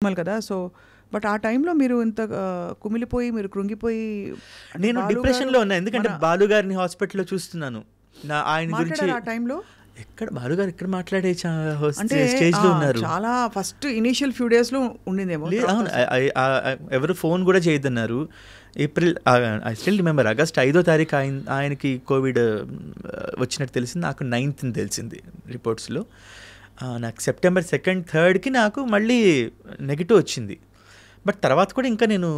కదా! So, but ఆ టైంలో మీరు ఇంత కుమిలిపోయి, మీరు కృంగిపోయి నేను డిప్రెషన్‌లో ఉన్నా. ఎందుకంటే బాలు గారిని హాస్పిటల్‌లో చూస్తున్నాను. ఆయన గురించి మాట్లాడారా ఆ టైంలో? ఎక్కడ బాలు గారు ఎక్కడ మాట్లాడే అంటే స్టేజ్‌లో ఉన్నారు. చాలా ఫస్ట్ ఇనీషియల్ ఫ్యూ డేస్‌లో ఉండిందేమో. అవును. ఎవరు ఫోన్ కూడా చేయొద్దన్నారు. April I still remember August 5వ తారీఖు ఆయనకి కోవిడ్ వచ్చినట్టు తెలిసింది. నాకు 9th తెలిసింది రిపోర్ట్స్‌లో. నాకు సెప్టెంబర్ 2nd, 3rdకి నాకు మళ్ళీ నెగిటివ్ వచ్చింది. బట్ తర్వాత కూడా ఇంకా నేను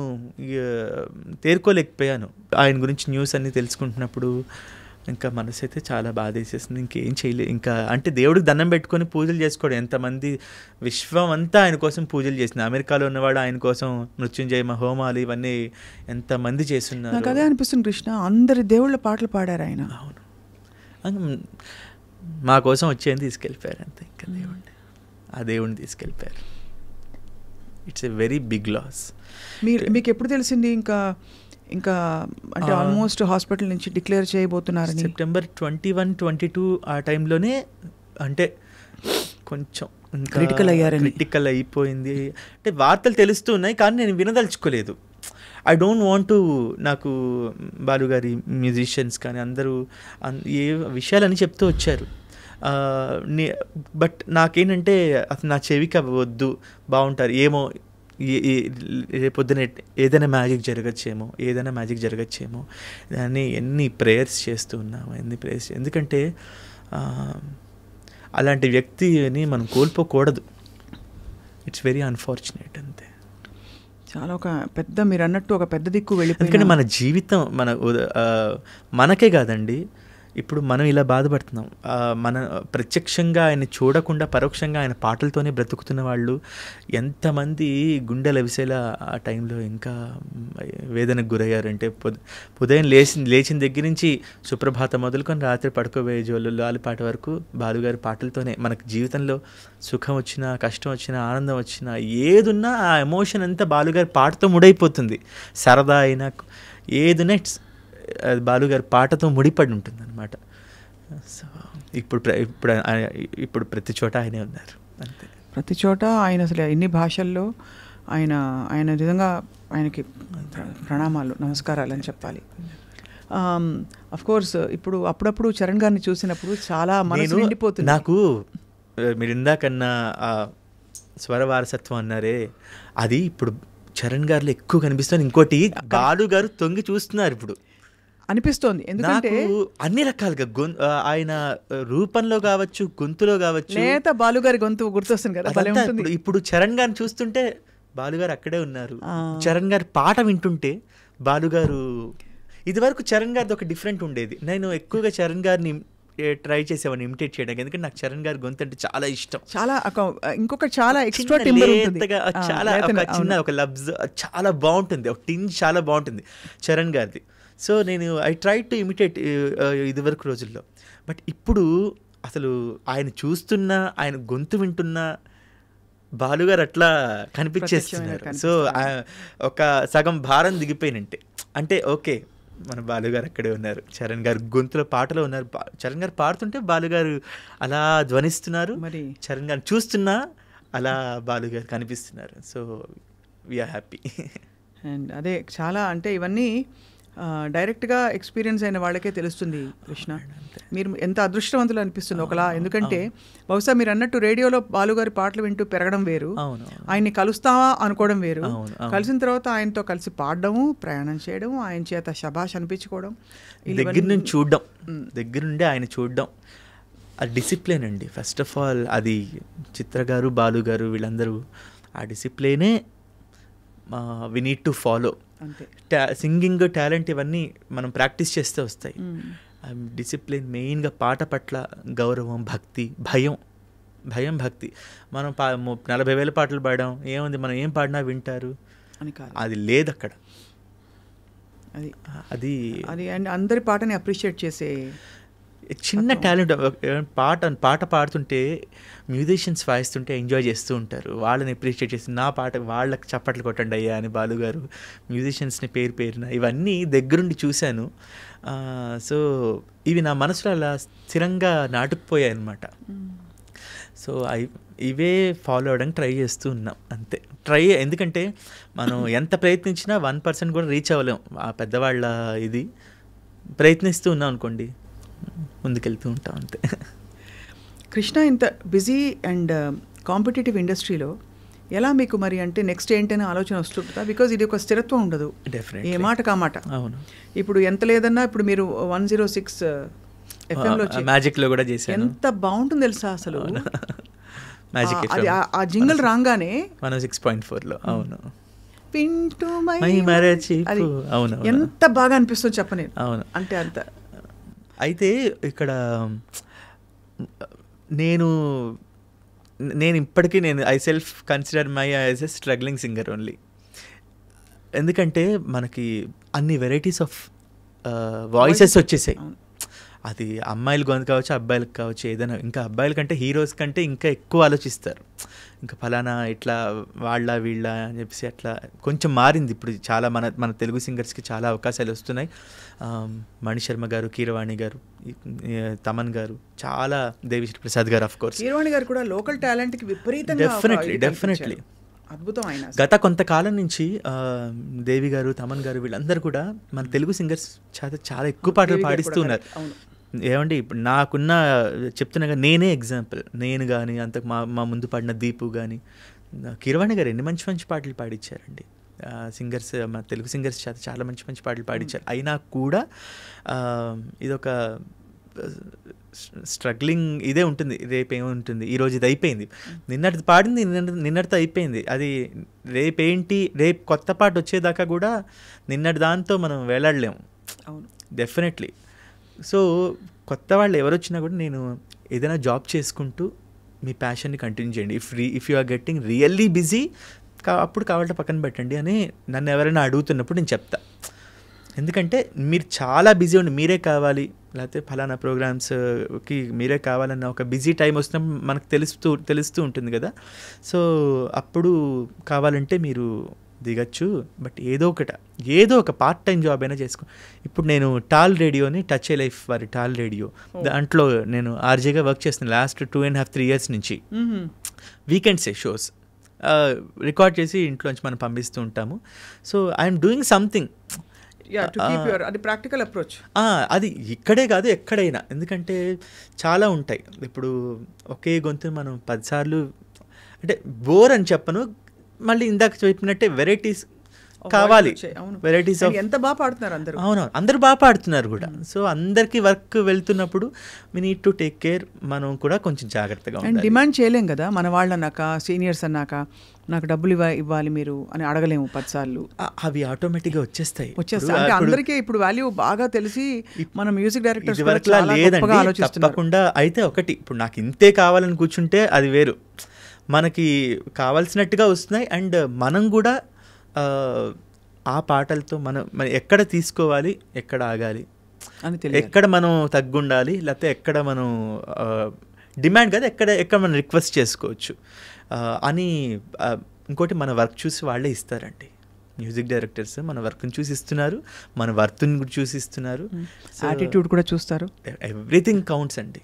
తేరుకోలేకపోయాను. ఆయన గురించి న్యూస్ అన్నీ తెలుసుకుంటున్నప్పుడు ఇంకా మనసు అయితే చాలా బాధేసేసింది. ఇంకేం చేయలేదు. ఇంకా అంటే దేవుడికి దండం పెట్టుకొని పూజలు చేసుకోవడం. ఎంతమంది విశ్వం అంతా ఆయన కోసం పూజలు చేసింది. అమెరికాలో ఉన్నవాడు ఆయన కోసం మృత్యుంజయ హోమాలు ఇవన్నీ ఎంతమంది చేస్తున్నారు. నాకు అదే అనిపిస్తుంది కృష్ణ, అందరి దేవుళ్ళ పాటలు పాడారు ఆయన. అవును, మా కోసం వచ్చేది తీసుకెళ్ళిపోయారు అంతే. ఇంకా ఆ దేవుడిని తీసుకెళ్ళిపోయారు. It's a very big loss. మీకు ఎప్పుడు తెలిసింది ఇంకా అంటే ఆల్మోస్ట్ హాస్పిటల్ నుంచి డిక్లేర్ చేయబోతున్నారని? సెప్టెంబర్ 21, 22 ఆ టైంలోనే, అంటే కొంచెం క్రిటికల్ అయిపోయింది. అంటే వార్తలు తెలుస్తూ ఉన్నాయి కానీ నేను వినదలుచుకోలేదు. I don't want to. నాకు బాలుగారి మ్యూజిషియన్స్ కానీ అందరూ ఏ విషయాలని చెప్తూ వచ్చారు. బట్ నాకేంటంటే అసలు నా చెవికి వద్దు, బాగుంటారు ఏమో, రేపొద్దున ఏదైనా మ్యాజిక్ జరగచ్చేమో దాన్ని ఎన్ని ప్రేయర్స్ చేస్తూ ఉన్నాము, ఎందుకంటే అలాంటి వ్యక్తిని మనం కోల్పోకూడదు. ఇట్స్ వెరీ అన్ఫార్చునేట్ అంతే. చాలా ఒక పెద్ద, మీరు అన్నట్టు ఒక పెద్ద దిక్కు వెళ్ళిపోయింది. ఎందుకంటే మన జీవితం మనకే కాదండి, ఇప్పుడు మనం ఇలా బాధపడుతున్నాం. మన ప్రత్యక్షంగా ఆయన చూడకుండా పరోక్షంగా ఆయన పాటలతోనే బ్రతుకుతున్న వాళ్ళు ఎంతమంది గుండెల విసేలా ఆ టైంలో ఇంకా వేదనకు గురయ్యారంటే, ఉదయం లేచిన దగ్గర నుంచి సుప్రభాతం మొదలుకొని రాత్రి పడుకోబోయే జోలు లాలిపాట వరకు బాలుగారి పాటలతోనే మనకు జీవితంలో సుఖం వచ్చినా, కష్టం వచ్చినా, ఆనందం వచ్చినా, ఏదున్నా ఆ ఎమోషన్ అంతా బాలుగారి పాటతో ముడైపోతుంది. సరదా అయినా ఏదున్నా బాలుగారి పాటతో ముడిపడి ఉంటుంది అనమాట. సో ఇప్పుడు ప్రతి చోట ఆయనే ఉన్నారు అంతే. ప్రతి చోట ఆయన అసలు ఎన్ని భాషల్లో ఆయన నిజంగా ఆయనకి ప్రణామాలు, నమస్కారాలు అని చెప్పాలి. అఫ్ కోర్స్ ఇప్పుడు అప్పుడప్పుడు చరణ్ గారిని చూసినప్పుడు చాలా మనసు నిండిపోతుంది. నాకు మీరు ఇందాకన్నా స్వర వారసత్వం అన్నారే, అది ఇప్పుడు చరణ్ గారిలో ఎక్కువ కనిపిస్తుంది. ఇంకోటి బాలు గారు తొంగి చూస్తున్నారు ఇప్పుడు అనిపిస్తోంది. ఎందుకంటే అన్ని రకాలుగా ఆయన రూపంలో కావచ్చు, గొంతులో కావచ్చు, నేత బాలుగారి గొంతు గుర్తొస్తుంది కదా. ఇప్పుడు చరణ్ గారిని చూస్తుంటే బాలుగారు అక్కడే ఉన్నారు. చరణ్ గారి పాట వింటుంటే బాలుగారు, ఇది వరకు చరణ్ గారిది ఒక డిఫరెంట్ ఉండేది. నేను ఎక్కువగా చరణ్ గారిని ట్రై చేసేవాడిని ఇమిటేట్ చేయడానికి, ఎందుకంటే నాకు చరణ్ గారి గొంతు అంటే చాలా ఇష్టం. చాలా ఎక్స్ట్రా టింబర్ ఉంటుంది, చాలా చిన్న ఒక లబ్జ్ చాలా బాగుంటుంది, ఒక టింజ్ చాలా బాగుంటుంది చరణ్ గారిది. So I try to imitate ఇది వరకు రోజుల్లో. బట్ ఇప్పుడు అసలు ఆయన చూస్తున్నా, ఆయన గొంతు వింటున్నా బాలుగారు అట్లా కనిపించేస్తున్నారు. సో ఒక సగం భారం దిగిపోయినంటే, అంటే ఓకే మన బాలుగారు అక్కడే ఉన్నారు, చరణ్ గారు గొంతులో పాటలో ఉన్నారు. చరణ్ గారు పాడుతుంటే బాలుగారు అలా ధ్వనిస్తున్నారు, మరి చరణ్ గారు చూస్తున్నా అలా బాలుగారు కనిపిస్తున్నారు. So we are happy. అండ్ అదే చాలా, అంటే ఇవన్నీ డైరెక్ట్గా ఎక్స్పీరియన్స్ అయిన వాళ్ళకే తెలుస్తుంది కృష్ణ. మీరు ఎంత అదృష్టవంతులు అనిపిస్తుంది ఒకలా. ఎందుకంటే బహుశా మీరు అన్నట్టు రేడియోలో బాలుగారి పాటలు వింటూ పెరగడం వేరు, ఆయన్ని కలుస్తావా అనుకోవడం వేరు, కలిసిన తర్వాత ఆయనతో కలిసి పాడడము, ప్రయాణం చేయడం, ఆయన చేత శభాష్ అనిపించుకోవడం, దగ్గర నుండి ఆయన చూడడం, ఆ డిసిప్లిన్ అండి. ఫస్ట్ ఆఫ్ ఆల్ అది చిత్ర గారు, బాలు గారు వీళ్ళందరూ ఆ డిసిప్లినే we need to follow. Singing talent ఇవన్నీ మనం ప్రాక్టీస్ చేస్తే వస్తాయి. డిసిప్లిన్ మెయిన్గా, పాట పట్ల గౌరవం, భయం భక్తి. మనం 40,000 పాటలు పాడాం, ఏముంది మనం ఏం పాడినా వింటారు అని, అది లేదు అక్కడ. అది అండ్ అందరి పాటని అప్రిషియేట్ చేసే చిన్న టాలెంట్. పాట పాడుతుంటే మ్యూజిషియన్స్ వాయిస్తుంటే ఎంజాయ్ చేస్తూ ఉంటారు, వాళ్ళని అప్రిషియేట్ చేసి నా పాట వాళ్ళకి చప్పట్లు కొట్టండి అయ్యా అని బాలుగారు మ్యూజిషియన్స్ని పేరున ఇవన్నీ దగ్గరుండి చూశాను. సో ఇవి నా మనసులో అలా స్థిరంగా నాటుకుపోయాయి అన్నమాట. సో ఇవే ఫాలో అవడానికి ట్రై చేస్తూ ఉన్నాం అంతే. ట్రై, ఎందుకంటే మనం ఎంత ప్రయత్నించినా 1% కూడా రీచ్ అవ్వలేం ఆ పెద్దవాళ్ళ ఇది. ప్రయత్నిస్తూ ఉన్నాం అనుకోండి, ముందుకెళ్తూ ఉంటాం అంతే. కృష్ణ, ఇంత బిజీ అండ్ కాంపిటేటివ్ ఇండస్ట్రీలో ఎలా మీకు మరి అంటే నెక్స్ట్ ఏంటనే ఆలోచన వస్తుంటుందా? బికాజ్ ఇది ఒక స్థిరత్వం ఉండదు, ఏ మాట కామాట. అవును, ఇప్పుడు ఎంత లేదన్నా ఇప్పుడు మీరు 106 FM మ్యాజిక్లో కూడా చేశాను. ఎంత బాగుంటుంది తెలుసా అసలు. మ్యాజిక్ అది ఆ జింగిల్ రాగానే 106.4లో. అవును, పింటూ అది అవును, ఎంత బాగా అనిపిస్తుంది చెప్పలేదు. అవును, అంటే అంత. అయితే ఇక్కడ నేను ఇప్పటికీ I self consider my as a struggling singer only. ఎందుకంటే మనకి అన్ని వెరైటీస్ ఆఫ్ వాయిసెస్ వచ్చేసాయి. అది అమ్మాయిలు గొంతు కావచ్చు, అబ్బాయిలకు కావచ్చు, ఏదైనా. ఇంకా అబ్బాయిల కంటే హీరోస్ కంటే ఇంకా ఎక్కువ ఆలోచిస్తారు. ఇంకా ఫలానా ఇట్లా వాళ్ళ వీళ్ళ అని చెప్పేసి అట్లా కొంచెం మారింది ఇప్పుడు. చాలా మన తెలుగు సింగర్స్కి చాలా అవకాశాలు వస్తున్నాయి. మణిశర్మ గారు, కీరవాణి గారు, తమన్ గారు, చాలా దేవిశ్రీ ప్రసాద్ గారు, ఆఫ్ కోర్స్. కీరవాణి గారు కూడా లోకల్ టాలెంట్కి విపరీతంగా డెఫినెట్లీ అద్భుతం అయినా. గత కొంతకాలం నుంచి దేవి గారు, తమన్ గారు వీళ్ళందరూ కూడా మన తెలుగు సింగర్స్ చాలా ఎక్కువ పాటలు పాడిస్తూ ఉన్నారు. ఏమండి, ఇప్పుడు నాకున్న చెప్తున్నా, నేనే ఎగ్జాంపుల్. నేను కానీ అంతకు మా ముందు పాడిన దీపు కానీ, కీరవాణి గారు ఎన్ని మంచి మంచి పాటలు పాడిచ్చారండి. సింగర్స్, మన తెలుగు సింగర్స్ చాలా మంచి మంచి పాటలు పాడిచ్చారు. అయినా కూడా ఇదొక స్ట్రగ్లింగ్ ఇదే ఉంటుంది. రేపు ఏముంటుంది, ఈరోజు ఇది అయిపోయింది, నిన్నటిది పాడింది నిన్నటితో అయిపోయింది. అది రేపు కొత్త పాట వచ్చేదాకా కూడా నిన్నటి దాంతో మనం వేలాడలేము. అవును, డెఫినెట్లీ. సో కొత్త వాళ్ళు ఎవరు వచ్చినా కూడా నేను ఏదైనా జాబ్ చేసుకుంటూ మీ ప్యాషన్ని కంటిన్యూ చేయండి. If you are getting really busy, అప్పుడు కావాలంటే పక్కన పెట్టండి అని నన్ను ఎవరైనా అడుగుతున్నప్పుడు నేను చెప్తా. ఎందుకంటే మీరు చాలా బిజీ ఉండి మీరే కావాలి, లేకపోతే ఫలానా ప్రోగ్రామ్స్కి మీరే కావాలన్న ఒక బిజీ టైం వస్తున్నప్పుడు మనకు తెలుస్తూ ఉంటుంది కదా. సో అప్పుడు కావాలంటే మీరు దిగచ్చు. బట్ ఏదో ఒక పార్ట్ టైం జాబ్ అయినా చేసుకో. ఇప్పుడు నేను టాల్ రేడియోని, టచ్ ఏ లైఫ్ వారి టాల్ రేడియో, దాంట్లో నేను ఆర్జేగా వర్క్ చేస్తున్నాను లాస్ట్ 2.5-3 years నుంచి. వీకెండ్సే షోస్ రికార్డ్ చేసి ఇంట్లోంచి మనం పంపిస్తూ ఉంటాము. So I'm doing something. అది ప్రాక్టికల్ అప్రోచ్. అది ఇక్కడే కాదు, ఎక్కడైనా. ఎందుకంటే చాలా ఉంటాయి. ఇప్పుడు ఒకే గొంతు మనం 10 సార్లు అంటే బోర్ అని చెప్పను. మళ్ళీ ఇందాక చెప్పినట్టే వెరైటీస్ కావాలి. వెరైటీస్ ఎంత బాగా పాడుతున్నారు అందరూ. అవును, అందరూ బాగా పాడుతున్నారు కూడా. సో అందరికీ వర్క్ వెళ్తున్నప్పుడు we need to take care. మనం కూడా కొంచెం జాగ్రత్తగా ఉండాలి. డిమాండ్ చేయలేం కదా, మన వాళ్ళు అన్నాక, సీనియర్స్ అన్నాక నాకు డబ్బులు ఇవ్వాలి మీరు అని అడగలేము 10 సార్లు. అవి ఆటోమేటిక్గా వచ్చేస్తాయి. అంటే అందరికీ ఇప్పుడు వాల్యూ బాగా తెలిసి మన మ్యూజిక్ డైరెక్టర్స్ లేదండి, తప్పకుండా. అయితే ఒకటి, ఇప్పుడు నాకు ఇంతే కావాలని కూర్చుంటే అది వేరు. మనకి కావాల్సినట్టుగా వస్తున్నాయి. అండ్ మనం కూడా ఆ పాటలతో మనం ఎక్కడ తీసుకోవాలి, ఎక్కడ ఆగాలి, ఎక్కడ మనం తగ్గుండాలి, లేకపోతే ఎక్కడ మనం డిమాండ్ కదా, ఎక్కడ మనం రిక్వెస్ట్ చేసుకోవచ్చు అని. ఇంకోటి, మన వర్క్ చూసి వాళ్ళే ఇస్తారండి. మ్యూజిక్ డైరెక్టర్స్ మన వర్క్ని చూసి ఇస్తున్నారు, మన వర్క్ని కూడా చూసి ఇస్తున్నారు, యాటిట్యూడ్ కూడా చూస్తారు. ఎవ్రీథింగ్ కౌంట్స్ అండి.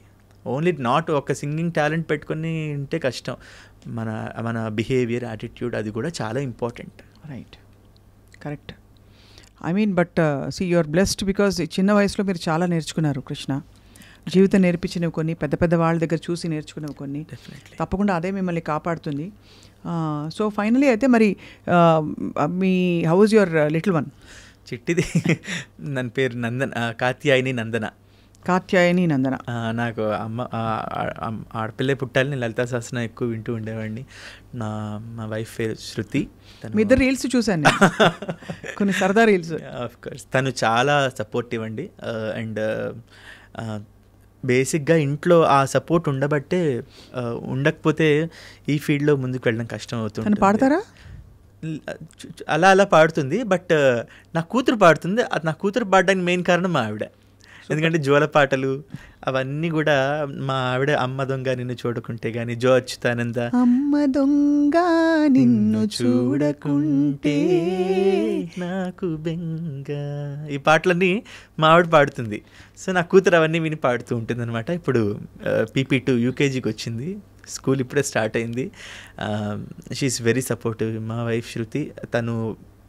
ఓన్లీ నాట్ ఒక సింగింగ్ టాలెంట్ పెట్టుకొని ఉంటే కష్టం. మన బిహేవియర్, యాటిట్యూడ్ అది కూడా చాలా important. Right, correct. I mean but you are blessed because చిన్న వయసులో మీరు చాలా నేర్చుకున్నారు కృష్ణ. జీవితం నేర్పించినవి కొన్ని, పెద్ద వాళ్ళ దగ్గర చూసి నేర్చుకున్నవి కొన్ని. తప్పకుండా అదే మిమ్మల్ని కాపాడుతుంది. సో ఫైనలీ అయితే మరి మీ how is your little one? చిట్టిది ನನ್ನ పేరు కాత్యాయని నందన. నాకు ఆడపిల్లే పుట్టాలి. నేను లలితా సహస్రనామం ఎక్కువ వింటూ ఉండేవాడిని. మా వైఫ్ పేరు శృతి. మీ ఇద్దరు రీల్స్ చూశాను, కొన్ని సరదా రీల్స్. ఆఫ్ కోర్స్ తను చాలా సపోర్టివ్ అండి. అండ్ బేసిక్గా ఇంట్లో ఆ సపోర్ట్ ఉండబట్టే, ఉండకపోతే ఈ ఫీల్డ్లో ముందుకు వెళ్ళడం కష్టం అవుతుంది. పాడతారా? అలా పాడుతుంది. బట్ నా కూతురు పాడుతుంది. నా కూతురు పాడడానికి మెయిన్ కారణం మా ఆవిడ. ఎందుకంటే జోల పాటలు అవన్నీ కూడా మా ఆవిడ అమ్మ దొంగ నిన్ను చూడకుంటే కానీ, జో అచ్యుతానంద అమ్మ దొంగ నిన్ను చూడకుంటే నాకు బెంగ, ఈ పాటలన్నీ మా ఆవిడ పాడుతుంది. సో నా కూతురు అవన్నీ విని పాడుతూ ఉంటుంది అనమాట. ఇప్పుడు PP2 UKGకి వచ్చింది, స్కూల్ ఇప్పుడే స్టార్ట్ అయింది. She is very supportive. మా వైఫ్ శృతి, తను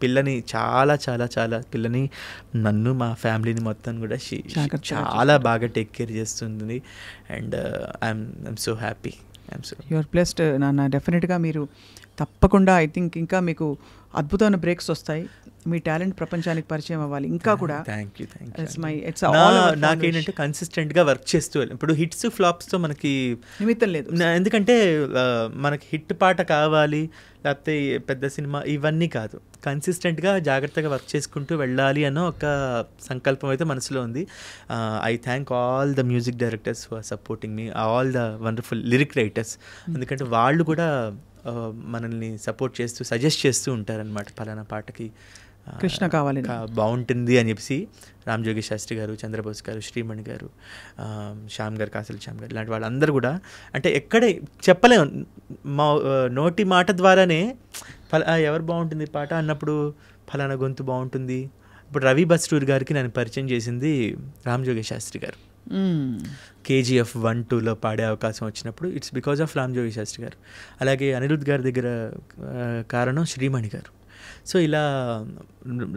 పిల్లని చాలా చాలా చాలా పిల్లని, నన్ను మా ఫ్యామిలీని మొత్తం కూడా చాలా బాగా టేక్ కేర్ చేస్తుంది. And I'm so happy, I'm so your blessed నాన్న. డెఫినెట్గా మీరు తప్పకుండా ఐ థింక్ ఇంకా మీకు అద్భుతమైన బ్రేక్స్ వస్తాయి. మీ టాలెంట్ ప్రపంచానికి పరిచయం అవ్వాలి ఇంకా కూడా. Thank you. నాకేంటంటే కన్సిస్టెంట్గా వర్క్ చేస్తూ, ఇప్పుడు హిట్స్ ఫ్లాప్స్తో మనకి నిమిత్తం లేదు. ఎందుకంటే మనకి హిట్ పాట కావాలి లేకపోతే పెద్ద సినిమా ఇవన్నీ కాదు, కన్సిస్టెంట్గా జాగ్రత్తగా వర్క్ చేసుకుంటూ వెళ్ళాలి అన్న ఒక సంకల్పం అయితే మనసులో ఉంది. I thank all the music directors for supporting me, all the wonderful lyric writers. ఎందుకంటే వాళ్ళు కూడా మనల్ని సపోర్ట్ చేస్తూ సజెస్ట్ చేస్తూ ఉంటారనమాట, పలానా పాటకి కృష్ణ కావాలి బాగుంటుంది అని చెప్పి. రామజోగి శాస్త్రి గారు, చంద్రబోస్ గారు, శ్రీమణి గారు, శ్యామ్ గారు, కాసల శ్యామ్ గారు, ఇలాంటి వాళ్ళందరూ కూడా అంటే ఎక్కడే చెప్పలేము, మా నోటి మాట ద్వారానే ఎవరు బాగుంటుంది పాట అన్నప్పుడు ఫలానా గొంతు బాగుంటుంది. ఇప్పుడు రవి బస్టూర్ గారికి నన్ను పరిచయం చేసింది రామజోగి శాస్త్రి గారు. KGF 1-2లో పాడే అవకాశం వచ్చినప్పుడు it's because of Ramajogi Sastry గారు. అలాగే అనిరుద్ గారి దగ్గర కారణం శ్రీమణి గారు. సో ఇలా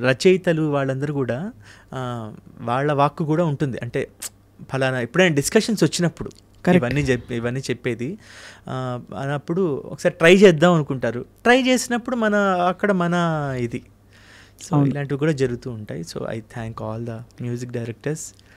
రచయితలు వాళ్ళందరూ కూడా వాళ్ళ వాక్కు కూడా ఉంటుంది. అంటే ఫలానా ఎప్పుడైనా డిస్కషన్స్ వచ్చినప్పుడు ఇవన్నీ చెప్పేది అన్నప్పుడు ఒకసారి ట్రై చేద్దాం అనుకుంటారు. ట్రై చేసినప్పుడు అక్కడ మన ఇది, సో ఇలాంటివి కూడా జరుగుతూ ఉంటాయి. So I thank all the music directors